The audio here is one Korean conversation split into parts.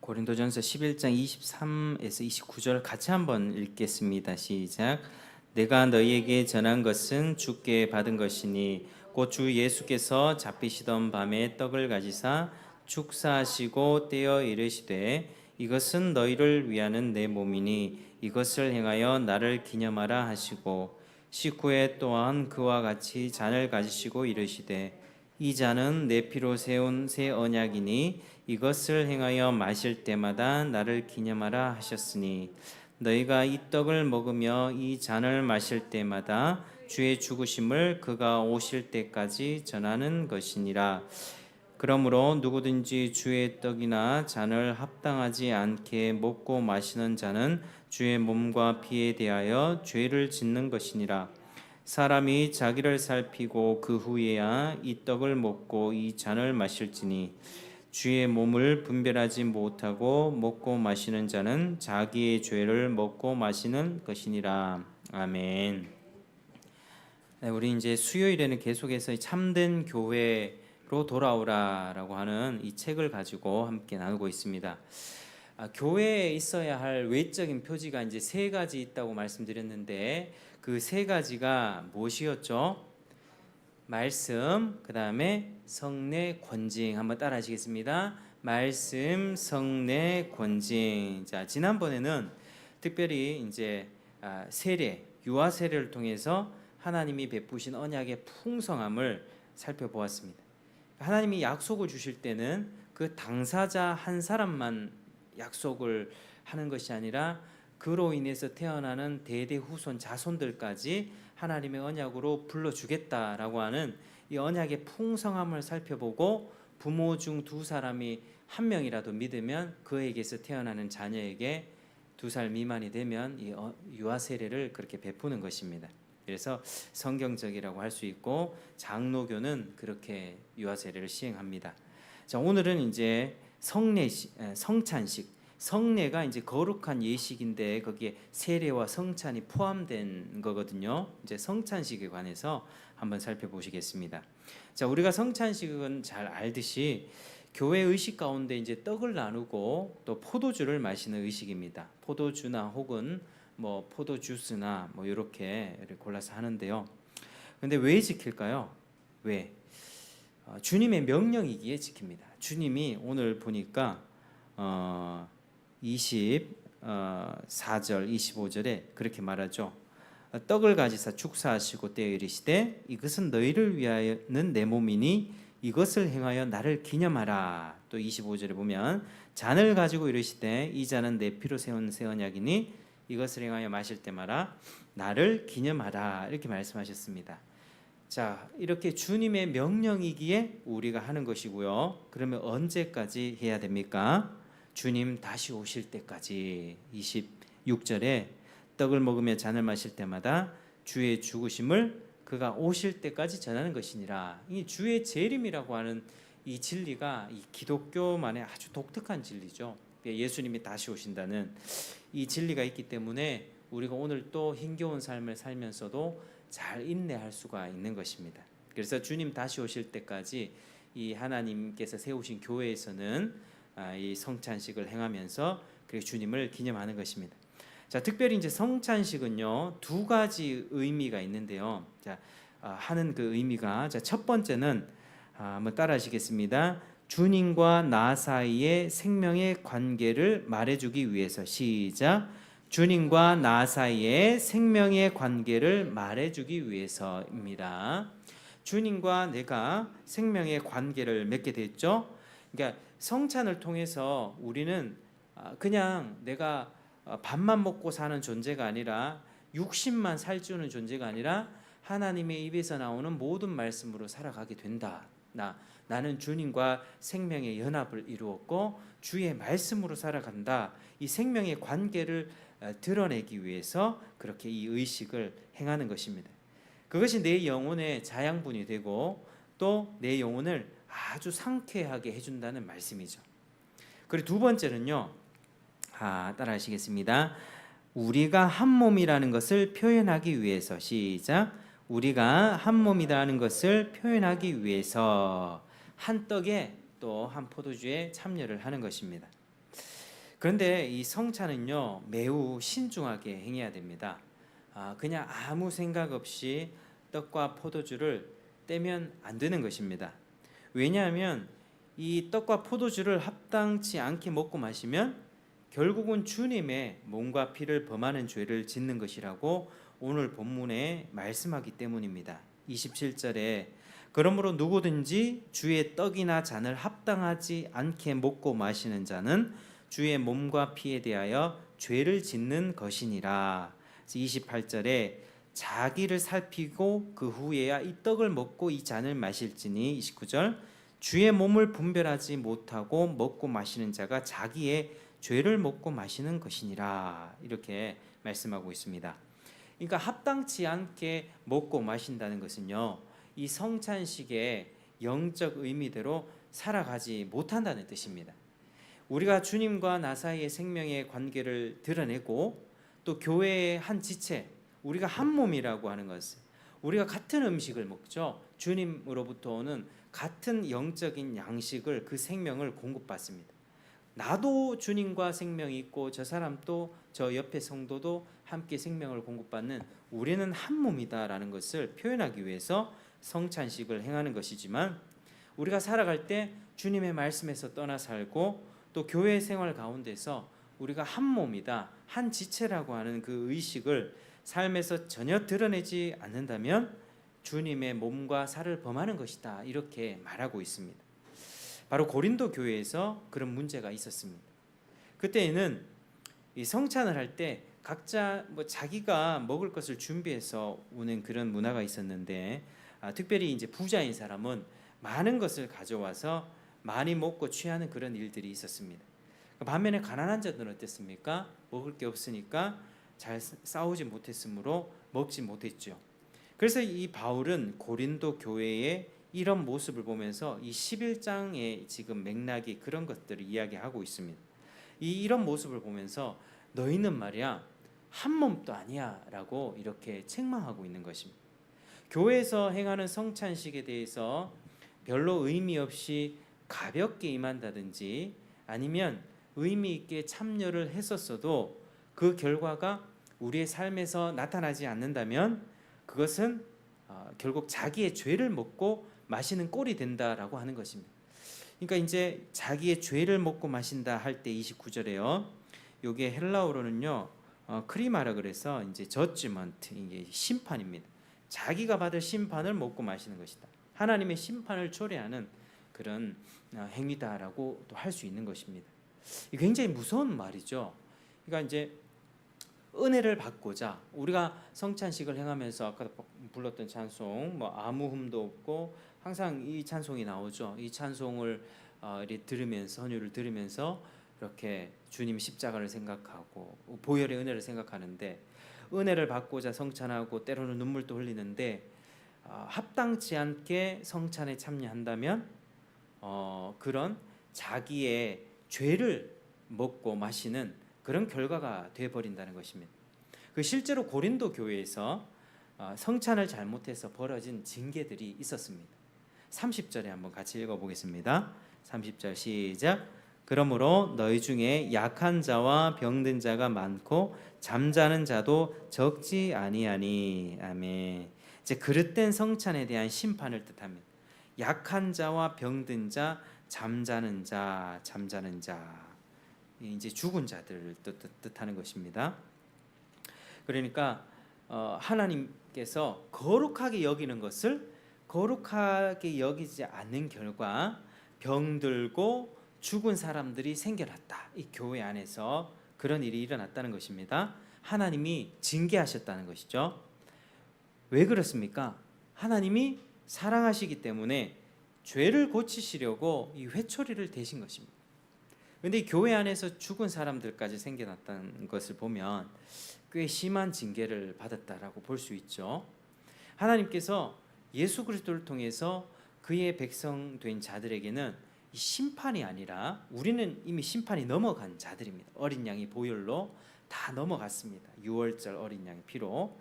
고린도전서 11장 23에서 29절 같이 한번 읽겠습니다. 시작. 내가 너희에게 전한 것은 주께 받은 것이니 곧 주 예수께서 잡히시던 밤에 떡을 가지사 축사하시고 떼어 이르시되 이것은 너희를 위하는 내 몸이니 이것을 행하여 나를 기념하라 하시고 식후에 또한 그와 같이 잔을 가지시고 이르시되 이 잔은 내 피로 세운 새 언약이니 이것을 행하여 마실 때마다 나를 기념하라 하셨으니 너희가 이 떡을 먹으며 이 잔을 마실 때마다 주의 죽으심을 그가 오실 때까지 전하는 것이니라. 그러므로 누구든지 주의 떡이나 잔을 합당하지 않게 먹고 마시는 자는 주의 몸과 피에 대하여 죄를 짓는 것이니라. 사람이 자기를 살피고 그 후에야 이 떡을 먹고 이 잔을 마실지니 주의 몸을 분별하지 못하고 먹고 마시는 자는 자기의 죄를 먹고 마시는 것이니라. 아멘. 네, 우리 이제 수요일에는 계속해서 참된 교회로 돌아오라라고 하는 이 책을 가지고 함께 나누고 있습니다. 교회에 있어야 할 외적인 표지가 이제 세 가지 있다고 말씀드렸는데 그 세 가지가 무엇이었죠? 말씀, 그 다음에 성례, 권징. 한번 따라 하시겠습니다. 말씀, 성례, 권징. 자, 지난번에는 특별히 이제 세례, 유아 세례를 통해서 하나님이 베푸신 언약의 풍성함을 살펴보았습니다. 하나님이 약속을 주실 때는 그 당사자 한 사람만 약속을 하는 것이 아니라 그로 인해서 태어나는 대대 후손 자손들까지 하나님의 언약으로 불러주겠다라고 하는 이 언약의 풍성함을 살펴보고 부모 중 두 사람이 한 명이라도 믿으면 그에게서 태어나는 자녀에게 2살 미만이 되면 이 유아 세례를 그렇게 베푸는 것입니다. 그래서 성경적이라고 할 수 있고 장로교는 그렇게 유아 세례를 시행합니다. 자, 오늘은 이제 성찬식, 성례가 이제 거룩한 예식인데 거기에 세례와 성찬이 포함된 거거든요. 이제 성찬식에 관해서 한번 살펴보시겠습니다. 자, 우리가 성찬식은 잘 알듯이 교회 의식 가운데 이제 떡을 나누고 또 포도주를 마시는 의식입니다. 포도주나 혹은 뭐 포도 주스나 뭐 이렇게 골라서 하는데요. 근데 왜 지킬까요? 왜? 주님의 명령이기에 지킵니다. 주님이 오늘 보니까 24절 25절에 그렇게 말하죠. 떡을 가지사 축사하시고 떼어 이르시되 이것은 너희를 위하여는 내 몸이니 이것을 행하여 나를 기념하라. 또 25절에 보면 잔을 가지고 이르시되 이 잔은 내 피로 세운 새 언약이니 이것을 행하여 마실 때마다 나를 기념하라. 이렇게 말씀하셨습니다. 자, 이렇게 주님의 명령이기에 우리가 하는 것이고요. 그러면 언제까지 해야 됩니까? 주님 다시 오실 때까지. 26절에 떡을 먹으며 잔을 마실 때마다 주의 죽으심을 그가 오실 때까지 전하는 것이니라. 이 주의 재림이라고 하는 이 진리가 이 기독교만의 아주 독특한 진리죠. 예수님이 다시 오신다는 이 진리가 있기 때문에 우리가 오늘 또 힘겨운 삶을 살면서도 잘 인내할 수가 있는 것입니다. 그래서 주님 다시 오실 때까지 이 하나님께서 세우신 교회에서는 이 성찬식을 행하면서 그리고 주님을 기념하는 것입니다. 자, 특별히 이제 성찬식은요 2가지 의미가 있는데요. 자, 하는 그 의미가 첫 번째는 한번 따라하시겠습니다. 주님과 나 사이의 생명의 관계를 말해주기 위해서. 시작. 주님과 나 사이의 생명의 관계를 말해주기 위해서입니다. 주님과 내가 생명의 관계를 맺게 됐죠. 그러니까 성찬을 통해서 우리는 그냥 내가 밥만 먹고 사는 존재가 아니라 육신만 살주는 존재가 아니라 하나님의 입에서 나오는 모든 말씀으로 살아가게 된다. 나는 주님과 생명의 연합을 이루었고 주의 말씀으로 살아간다. 이 생명의 관계를 드러내기 위해서 그렇게 이 의식을 행하는 것입니다. 그것이 내 영혼의 자양분이 되고 또 내 영혼을 아주 상쾌하게 해준다는 말씀이죠. 그리고 두 번째는요. 따라 하시겠습니다. 우리가 한 몸이라는 것을 표현하기 위해서. 시작. 우리가 한 몸이라는 것을 표현하기 위해서 한 떡에 또 한 포도주에 참여를 하는 것입니다. 그런데 이 성찬은요 매우 신중하게 행해야 됩니다. 그냥 아무 생각 없이 떡과 포도주를 떼면 안 되는 것입니다. 왜냐하면 이 떡과 포도주를 합당치 않게 먹고 마시면 결국은 주님의 몸과 피를 범하는 죄를 짓는 것이라고 오늘 본문에 말씀하기 때문입니다. 27절에 그러므로 누구든지 주의 떡이나 잔을 합당하지 않게 먹고 마시는 자는 주의 몸과 피에 대하여 죄를 짓는 것이니라. 28절에 자기를 살피고 그 후에야 이 떡을 먹고 이 잔을 마실지니. 29절 주의 몸을 분별하지 못하고 먹고 마시는 자가 자기의 죄를 먹고 마시는 것이니라. 이렇게 말씀하고 있습니다. 그러니까 합당치 않게 먹고 마신다는 것은요 이 성찬식의 영적 의미대로 살아가지 못한다는 뜻입니다. 우리가 주님과 나 사이의 생명의 관계를 드러내고 또 교회의 한 지체, 우리가 한 몸이라고 하는 것은 우리가 같은 음식을 먹죠. 주님으로부터 오는 같은 영적인 양식을, 그 생명을 공급받습니다. 나도 주님과 생명이 있고 저 사람도, 저 옆에 성도도 함께 생명을 공급받는 우리는 한 몸이다라는 것을 표현하기 위해서 성찬식을 행하는 것이지만, 우리가 살아갈 때 주님의 말씀에서 떠나 살고 또 교회 생활 가운데서 우리가 한 몸이다, 한 지체라고 하는 그 의식을 삶에서 전혀 드러내지 않는다면 주님의 몸과 살을 범하는 것이다, 이렇게 말하고 있습니다. 바로 고린도 교회에서 그런 문제가 있었습니다. 그때에는 이 성찬을 할 때 각자 자기가 먹을 것을 준비해서 오는 그런 문화가 있었는데, 특별히 이제 부자인 사람은 많은 것을 가져와서 많이 먹고 취하는 그런 일들이 있었습니다. 반면에 가난한 자들은 어땠습니까? 먹을 게 없으니까 잘 싸우지 못했으므로 먹지 못했죠. 그래서 이 바울은 고린도 교회의 이런 모습을 보면서 이 11장의 지금 맥락이 그런 것들을 이야기하고 있습니다. 이런 모습을 보면서 너희는 말이야 한 몸도 아니야 라고 이렇게 책망하고 있는 것입니다. 교회에서 행하는 성찬식에 대해서 별로 의미 없이 가볍게 임한다든지 아니면 의미 있게 참여를 했었어도 그 결과가 우리의 삶에서 나타나지 않는다면 그것은 결국 자기의 죄를 먹고 마시는 꼴이 된다라고 하는 것입니다. 그러니까 이제 자기의 죄를 먹고 마신다 할 때 29절에요. 요게 헬라어로는요. 크리마라 그래서 이제 저지먼트, 이게 심판입니다. 자기가 받을 심판을 먹고 마시는 것이다. 하나님의 심판을 초래하는 그런 행위다라고 또 할 수 있는 것입니다. 굉장히 무서운 말이죠. 그러니까 이제 은혜를 받고자 우리가 성찬식을 행하면서 아까 불렀던 찬송 아무 흠도 없고 항상 이 찬송이 나오죠. 이 찬송을 이렇게 들으면서, 헌유를 들으면서 이렇게 주님 십자가를 생각하고 보혈의 은혜를 생각하는데, 은혜를 받고자 성찬하고 때로는 눈물도 흘리는데 합당치 않게 성찬에 참여한다면 그런 자기의 죄를 먹고 마시는 그런 결과가 되어버린다는 것입니다. 실제로 고린도 교회에서 성찬을 잘못해서 벌어진 징계들이 있었습니다. 30절에 한번 같이 읽어보겠습니다. 30절 시작. 그러므로 너희 중에 약한 자와 병든 자가 많고 잠자는 자도 적지 아니하니. 아멘. 이제 그릇된 성찬에 대한 심판을 뜻합니다. 약한 자와 병든 자, 잠자는 자, 이제 죽은 자들을 뜻하는 것입니다. 그러니까 하나님께서 거룩하게 여기는 것을 거룩하게 여기지 않는 결과 병들고 죽은 사람들이 생겨났다. 이 교회 안에서 그런 일이 일어났다는 것입니다. 하나님이 징계하셨다는 것이죠. 왜 그렇습니까? 하나님이 사랑하시기 때문에 죄를 고치시려고 이 회초리를 대신 것입니다. 그런데 이 교회 안에서 죽은 사람들까지 생겨났다는 것을 보면 꽤 심한 징계를 받았다라고 볼 수 있죠. 하나님께서 예수 그리스도를 통해서 그의 백성 된 자들에게는 이 심판이 아니라, 우리는 이미 심판이 넘어간 자들입니다. 어린 양이 보혈로 다 넘어갔습니다. 6월절 어린 양의 피로.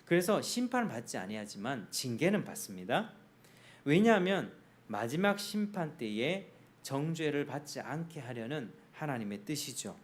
그래서 심판을 받지 아니하지만 징계는 받습니다. 왜냐하면 마지막 심판 때에 정죄를 받지 않게 하려는 하나님의 뜻이죠.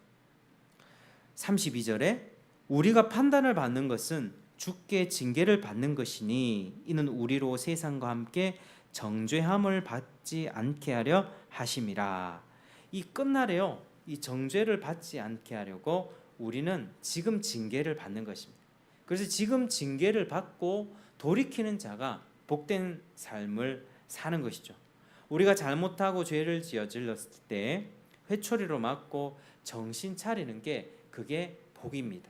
32절에 우리가 판단을 받는 것은 주께 징계를 받는 것이니 이는 우리로 세상과 함께 정죄함을 받지 않게 하려 하심이라. 이 끝날에요, 이 정죄를 받지 않게 하려고 우리는 지금 징계를 받는 것입니다. 그래서 지금 징계를 받고 돌이키는 자가 복된 삶을 사는 것이죠. 우리가 잘못하고 죄를 저질렀을 때 회초리로 맞고 정신 차리는 게 그게 복입니다.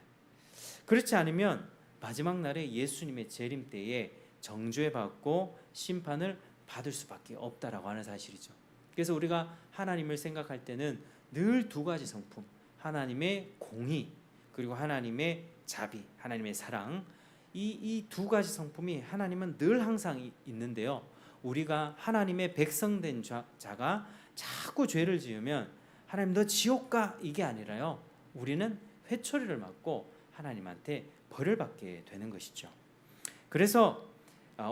그렇지 않으면 마지막 날에 예수님의 재림 때에 정죄받고 심판을 받을 수밖에 없다라고 하는 사실이죠. 그래서 우리가 하나님을 생각할 때는 늘 두 가지 성품, 하나님의 공의 그리고 하나님의 자비, 하나님의 사랑, 이 두 가지 성품이 하나님은 늘 항상 있는데요. 우리가 하나님의 백성된 자가 자꾸 죄를 지으면 하나님 너 지옥 가 이게 아니라요, 우리는 회초리를 맞고 하나님한테 벌을 받게 되는 것이죠. 그래서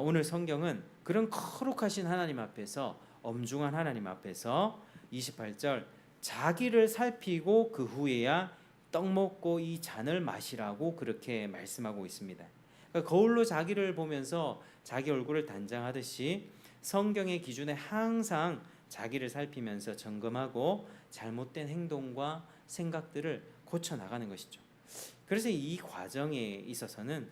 오늘 성경은 그런 거룩하신 하나님 앞에서, 엄중한 하나님 앞에서 28절 자기를 살피고 그 후에야 떡 먹고 이 잔을 마시라고 그렇게 말씀하고 있습니다. 그러니까 거울로 자기를 보면서 자기 얼굴을 단장하듯이 성경의 기준에 항상 자기를 살피면서 점검하고 잘못된 행동과 생각들을 고쳐 나가는 것이죠. 그래서 이 과정에 있어서는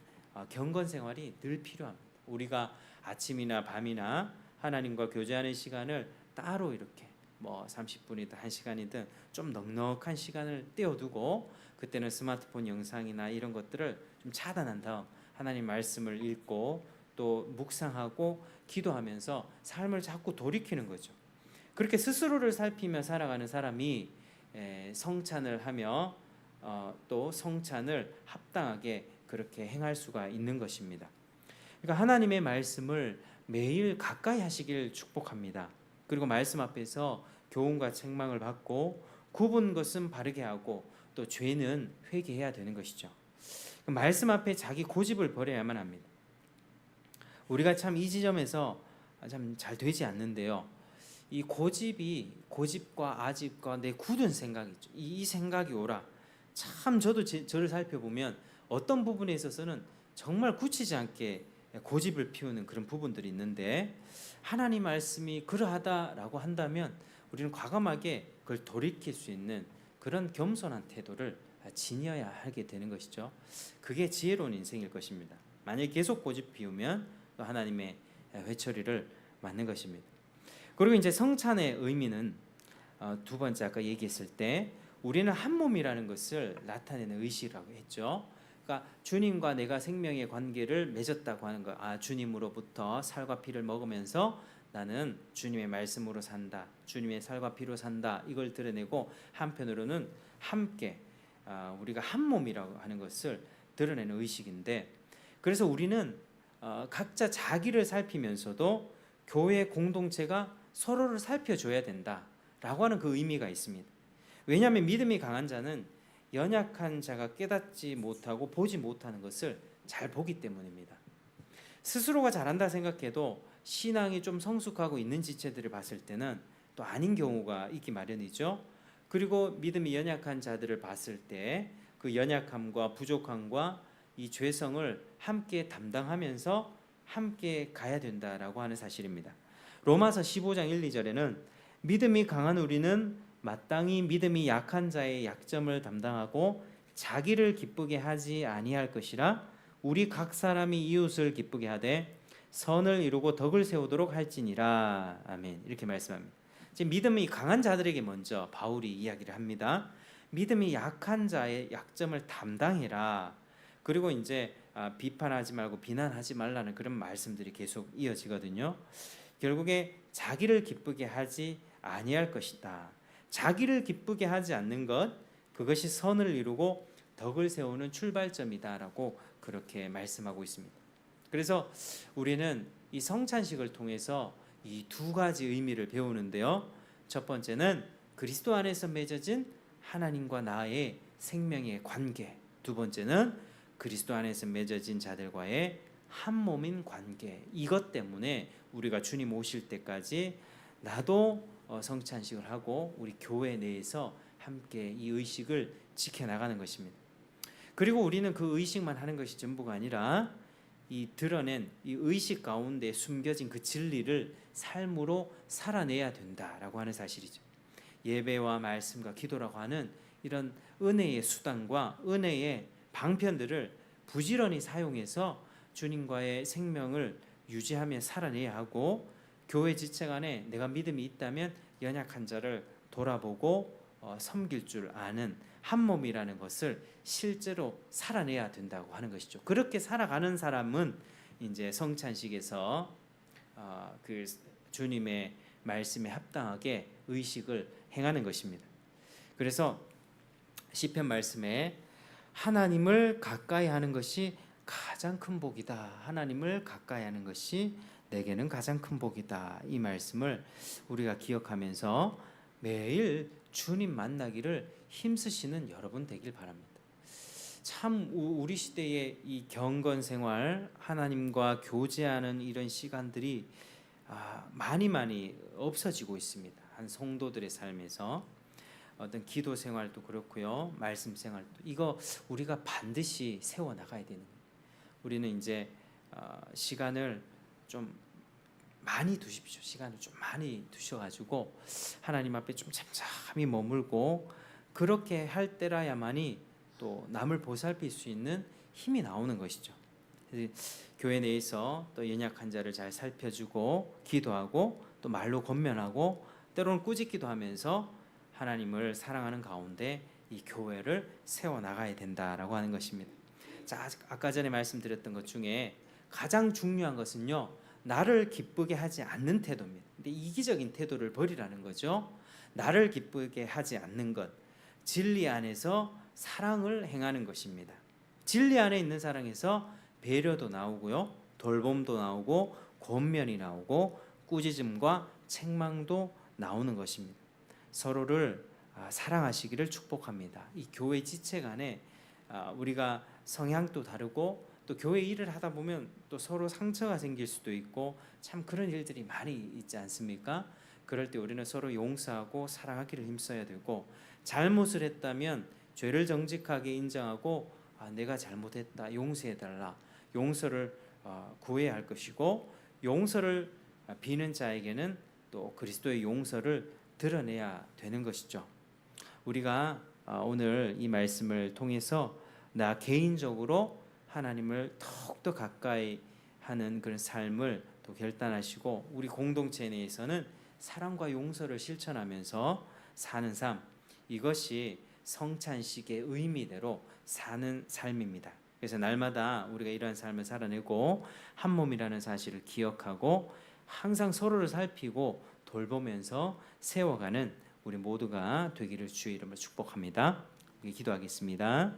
경건 생활이 늘 필요합니다. 우리가 아침이나 밤이나 하나님과 교제하는 시간을 따로 이렇게 30분이든 1시간이든 좀 넉넉한 시간을 떼어두고 그때는 스마트폰 영상이나 이런 것들을 좀 차단한 다음 하나님 말씀을 읽고 또 묵상하고 기도하면서 삶을 자꾸 돌이키는 거죠. 그렇게 스스로를 살피며 살아가는 사람이 성찬을 하며 또 성찬을 합당하게 그렇게 행할 수가 있는 것입니다. 그러니까 하나님의 말씀을 매일 가까이 하시길 축복합니다. 그리고 말씀 앞에서 교훈과 책망을 받고 굽은 것은 바르게 하고 또 죄는 회개해야 되는 것이죠. 말씀 앞에 자기 고집을 버려야만 합니다. 우리가 참 이 지점에서 참 잘 되지 않는데요. 이 고집과 아집과 내 굳은 생각이 있죠. 이 생각이 오라. 참 저도 저를 살펴보면 어떤 부분에 있어서는 정말 굳히지 않게 고집을 피우는 그런 부분들이 있는데, 하나님 말씀이 그러하다라고 한다면 우리는 과감하게 그걸 돌이킬 수 있는 그런 겸손한 태도를 지녀야 하게 되는 것이죠. 그게 지혜로운 인생일 것입니다. 만약에 계속 고집 피우면 또 하나님의 회초리를 맞는 것입니다. 그리고 이제 성찬의 의미는 두 번째 아까 얘기했을 때 우리는 한 몸이라는 것을 나타내는 의식이라고 했죠. 그러니까 주님과 내가 생명의 관계를 맺었다고 하는 것. 주님으로부터 살과 피를 먹으면서 나는 주님의 말씀으로 산다, 주님의 살과 피로 산다, 이걸 드러내고 한편으로는 함께 우리가 한 몸이라고 하는 것을 드러내는 의식인데, 그래서 우리는 각자 자기를 살피면서도 교회 공동체가 서로를 살펴줘야 된다라고 하는 그 의미가 있습니다. 왜냐하면 믿음이 강한 자는 연약한 자가 깨닫지 못하고 보지 못하는 것을 잘 보기 때문입니다. 스스로가 잘한다 생각해도 신앙이 좀 성숙하고 있는 지체들을 봤을 때는 또 아닌 경우가 있기 마련이죠. 그리고 믿음이 연약한 자들을 봤을 때 그 연약함과 부족함과 이 죄성을 함께 담당하면서 함께 가야 된다라고 하는 사실입니다. 로마서 15장 1, 2절에는 믿음이 강한 우리는 마땅히 믿음이 약한 자의 약점을 담당하고 자기를 기쁘게 하지 아니할 것이라 우리 각 사람이 이웃을 기쁘게 하되 선을 이루고 덕을 세우도록 할지니라. 아멘. 이렇게 말씀합니다. 지금 믿음이 강한 자들에게 먼저 바울이 이야기를 합니다. 믿음이 약한 자의 약점을 담당해라. 그리고 이제 비판하지 말고 비난하지 말라는 그런 말씀들이 계속 이어지거든요. 결국에 자기를 기쁘게 하지 아니할 것이다. 자기를 기쁘게 하지 않는 것, 그것이 선을 이루고 덕을 세우는 출발점이다라고 그렇게 말씀하고 있습니다. 그래서 우리는 이 성찬식을 통해서 이 두 가지 의미를 배우는데요. 첫 번째는 그리스도 안에서 맺어진 하나님과 나의 생명의 관계, 두 번째는 그리스도 안에서 맺어진 자들과의 한 몸인 관계. 이것 때문에 우리가 주님 오실 때까지 나도 성찬식을 하고 우리 교회 내에서 함께 이 의식을 지켜나가는 것입니다. 그리고 우리는 그 의식만 하는 것이 전부가 아니라 이 드러낸 이 의식 가운데 숨겨진 그 진리를 삶으로 살아내야 된다라고 하는 사실이죠. 예배와 말씀과 기도라고 하는 이런 은혜의 수단과 은혜의 방편들을 부지런히 사용해서 주님과의 생명을 유지하며 살아내야 하고, 교회 지체 안에 내가 믿음이 있다면 연약한 자를 돌아보고 섬길 줄 아는 한 몸이라는 것을 실제로 살아내야 된다고 하는 것이죠. 그렇게 살아가는 사람은 이제 성찬식에서 그 주님의 말씀에 합당하게 의식을 행하는 것입니다. 그래서 시편 말씀에 하나님을 가까이 하는 것이 가장 큰 복이다. 하나님을 가까이 하는 것이 내게는 가장 큰 복이다. 이 말씀을 우리가 기억하면서 매일 주님 만나기를 힘쓰시는 여러분 되길 바랍니다. 참 우리 시대의 이 경건 생활, 하나님과 교제하는 이런 시간들이 많이 없어지고 있습니다. 한 성도들의 삶에서 어떤 기도 생활도 그렇고요, 말씀 생활도, 이거 우리가 반드시 세워 나가야 되는 거예요. 우리는 이제 시간을 좀 많이 두십시오. 시간을 좀 많이 두셔가지고 하나님 앞에 좀 잠잠히 머물고, 그렇게 할 때라야만이 또 남을 보살필 수 있는 힘이 나오는 것이죠. 교회 내에서 또 연약한 자를 잘 살펴주고 기도하고 또 말로 권면하고 때로는 꾸짖기도 하면서 하나님을 사랑하는 가운데 이 교회를 세워나가야 된다라고 하는 것입니다. 자, 아까 전에 말씀드렸던 것 중에 가장 중요한 것은요, 나를 기쁘게 하지 않는 태도입니다. 근데 이기적인 태도를 버리라는 거죠. 나를 기쁘게 하지 않는 것, 진리 안에서 사랑을 행하는 것입니다. 진리 안에 있는 사랑에서 배려도 나오고요, 돌봄도 나오고, 권면이 나오고, 꾸짖음과 책망도 나오는 것입니다. 서로를 사랑하시기를 축복합니다. 이 교회 지체 간에 우리가 성향도 다르고 또 교회 일을 하다 보면 또 서로 상처가 생길 수도 있고, 참 그런 일들이 많이 있지 않습니까? 그럴 때 우리는 서로 용서하고 사랑하기를 힘써야 되고, 잘못을 했다면 죄를 정직하게 인정하고 내가 잘못했다, 용서해달라, 용서를 구해야 할 것이고, 용서를 비는 자에게는 또 그리스도의 용서를 드러내야 되는 것이죠. 우리가 오늘 이 말씀을 통해서 나 개인적으로 하나님을 더욱더 가까이 하는 그런 삶을 또 결단하시고, 우리 공동체 내에서는 사랑과 용서를 실천하면서 사는 삶, 이것이 성찬식의 의미대로 사는 삶입니다. 그래서 날마다 우리가 이러한 삶을 살아내고 한 몸이라는 사실을 기억하고 항상 서로를 살피고 돌보면서 세워가는 우리 모두가 되기를 주의 이름으로 축복합니다. 기도하겠습니다.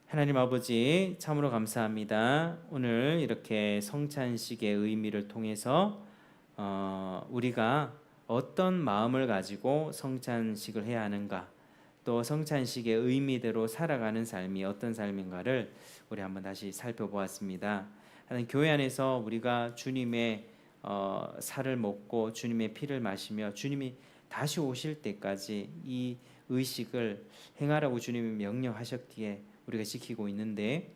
하나님 아버지, 참으로 감사합니다. 오늘 이렇게 성찬식의 의미를 통해서 우리가 어떤 마음을 가지고 성찬식을 해야 하는가, 또 성찬식의 의미대로 살아가는 삶이 어떤 삶인가를 우리 한번 다시 살펴보았습니다. 하나님, 교회 안에서 우리가 주님의 살을 먹고 주님의 피를 마시며 주님이 다시 오실 때까지 이 의식을 행하라고 주님이 명령하셨기에 우리가 지키고 있는데,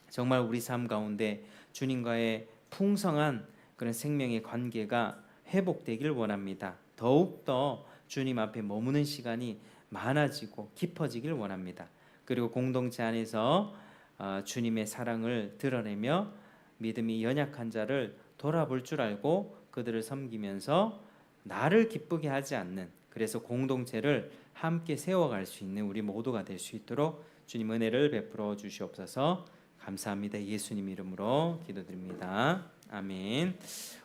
정말 우리 삶 가운데 주님과의 풍성한 그런 생명의 관계가 회복되길 원합니다. 더욱더 주님 앞에 머무는 시간이 많아지고 깊어지길 원합니다. 그리고 공동체 안에서 주님의 사랑을 드러내며 믿음이 연약한 자를 돌아볼 줄 알고 그들을 섬기면서 나를 기쁘게 하지 않는, 그래서 공동체를 함께 세워갈 수 있는 우리 모두가 될 수 있도록 주님 은혜를 베풀어 주시옵소서. 감사합니다. 예수님 이름으로 기도드립니다. 아멘.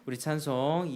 우리 찬송